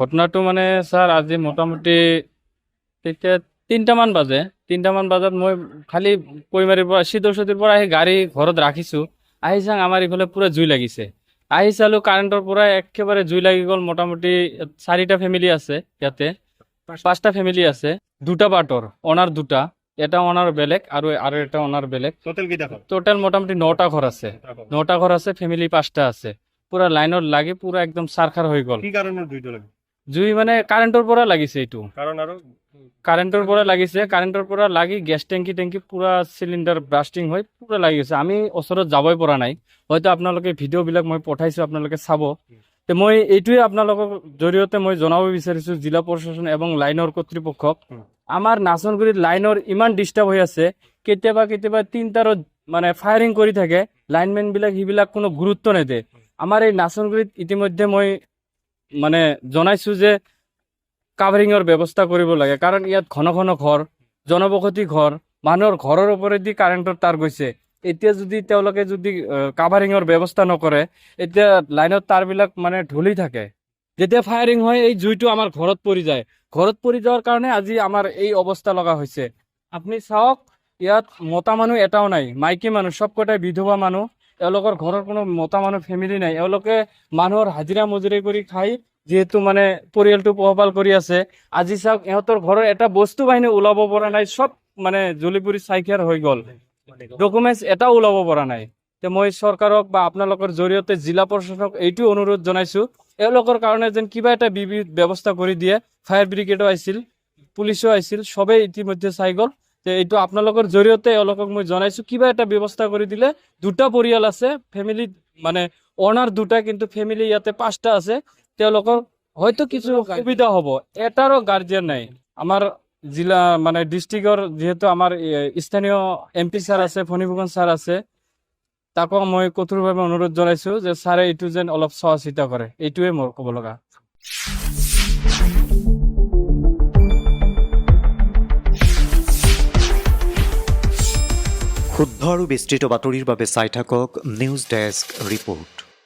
ঘটনাটো মানে ছাৰ আজি মোটামুটি তেতিয়া 3টামান বাজে 3টামান বাজাত মই খালি কৈমাৰীৰ পৰা চিদৰচতিৰ পৰা আহি গাড়ী ঘৰত ৰাখিছোঁ। আহি চাং আমাৰ ইফালে পুৰা জুই লাগিছে। আহি চালোঁ কাৰেণ্টৰ পৰা একেবাৰে জুই লাগি গ'ল। মোটামুটি 4টা ফেমিলি আছে ইয়াতে, 5টা ফেমিলি আছে। 2টা পাৰ্টৰ, অনাৰ 2টা, এটা অনাৰ বেলেগ আৰু এটা অনাৰ বেলেগ। টোটেল মোটামুটি 9টা ঘৰ আছে। 9টা ঘৰ আছে, ফেমিলি 5টা আছে। পুৰা লাইনত লাগি পুৰা একদম চাৰখাৰ হৈ গ'ল। কি কাৰণত জুইটো লাগে? জুই মানে কাৰেণ্টৰ পৰা লাগিছে এইটো। কাৰণ আৰু কাৰেণ্টৰ পৰা লাগিছে, কাৰেণ্টৰ পৰা লাগি গেছ টেংকি পুৰা চিলিণ্ডাৰ ব্ৰাষ্টিং হৈ পুৰা লাগি গৈছে। আমি ওচৰত যাবই পৰা নাই। হয়তো আপোনালোকে ভিডিঅ'বিলাক মই পঠাইছোঁ, আপোনালোকে চাব। তে মই এইটোৱে আপোনালোকৰ জৰিয়তে মই জনাব বিচাৰিছোঁ জিলা প্ৰশাসন এবং লাইনৰ কৰ্তৃপক্ষক, আমাৰ নাচনগুৰিত লাইনৰ ইমান ডিষ্টাৰ্ব হৈ আছে। কেতিয়াবা 3টাৰো মানে ফায়াৰিং কৰি থাকে লাইনমেনবিলাক, সেইবিলাক কোনো গুৰুত্ব নিদিয়ে। আমাৰ এই নাচনগুৰিত ইতিমধ্যে মই মানে জনাইছোঁ যে কাভাৰিঙৰ ব্যৱস্থা কৰিব লাগে, কাৰণ ইয়াত ঘন ঘন ঘৰ, জনবসতি ঘৰ, মানুহৰ ঘৰৰ ওপৰেদি কাৰেণ্টৰ তাঁৰ গৈছে। এতিয়া যদি তেওঁলোকে যদি কাভাৰিঙৰ ব্যৱস্থা নকৰে, এতিয়া লাইনৰ তাঁৰবিলাক মানে ঢলি থাকে। যেতিয়া ফায়াৰিং হয় এই জুইটো আমাৰ ঘৰত পৰি যায়। ঘৰত পৰি যোৱাৰ কাৰণে আজি আমাৰ এই অৱস্থা লগা হৈছে। আপুনি চাওক, ইয়াত মতা মানুহ এটাও নাই, মাইকী মানুহ সবকটাই বিধৱা মানুহ। এওঁলোকৰ ঘৰৰ কোনো মতা মানুহ ফেমিলি নাই। এওঁলোকে মানুহৰ হাজিৰা মজুৰি কৰি খাই যিহেতু মানে পৰিয়ালটো পোহপাল কৰি আছে। আজি চাওক, ইহঁতৰ ঘৰৰ এটা বস্তু বাহিনী ওলাব পৰা নাই, সব মানে জ্বলি পুৰি চাইখাৰ হৈ গ'ল। ডকুমেণ্টছ এটাও ওলাব পৰা নাই। তে মই চৰকাৰক বা আপোনালোকৰ জৰিয়তে জিলা প্ৰশাসনক এইটো অনুৰোধ জনাইছোঁ, এওঁলোকৰ কাৰণে যেন কিবা এটা ব্যৱস্থা কৰি দিয়ে। ফায়াৰ ব্ৰিগেডো আহিছিল, পুলিচো আহিছিল, সবেই ইতিমধ্যে চাই গ'ল। তে এইটো আপোনালোকৰ জৰিয়তে এওঁলোকক মই জনাইছোঁ, কিবা এটা ব্যৱস্থা কৰি দিলে। 2টা পৰিয়াল আছে ফেমিলিত, মানে অনাৰ 2টা, কিন্তু ফেমিলি ইয়াতে 5টা আছে। তেওঁলোকৰ হয়তো কিছু সুবিধা হ'ব। এটাৰো গাৰ্জিয়ান নাই আমাৰ জিলা মানে ডিষ্ট্ৰিক্টৰ। যিহেতু আমাৰ স্থানীয় MP ছাৰ আছে, ফণীভূষণ ছাৰ আছে, তাকো মই কঠোৰভাৱে অনুৰোধ জনাইছোঁ যে ছাৰে এইটো যেন অলপ চোৱা চিতা কৰে। এইটোৱে মোৰ ক'ব লগা। শুদ্ধ আৰু বিস্তৃত বাতৰিৰ বাবে চাই থাকক নিউজ ডেস্ক ৰিপৰ্ট।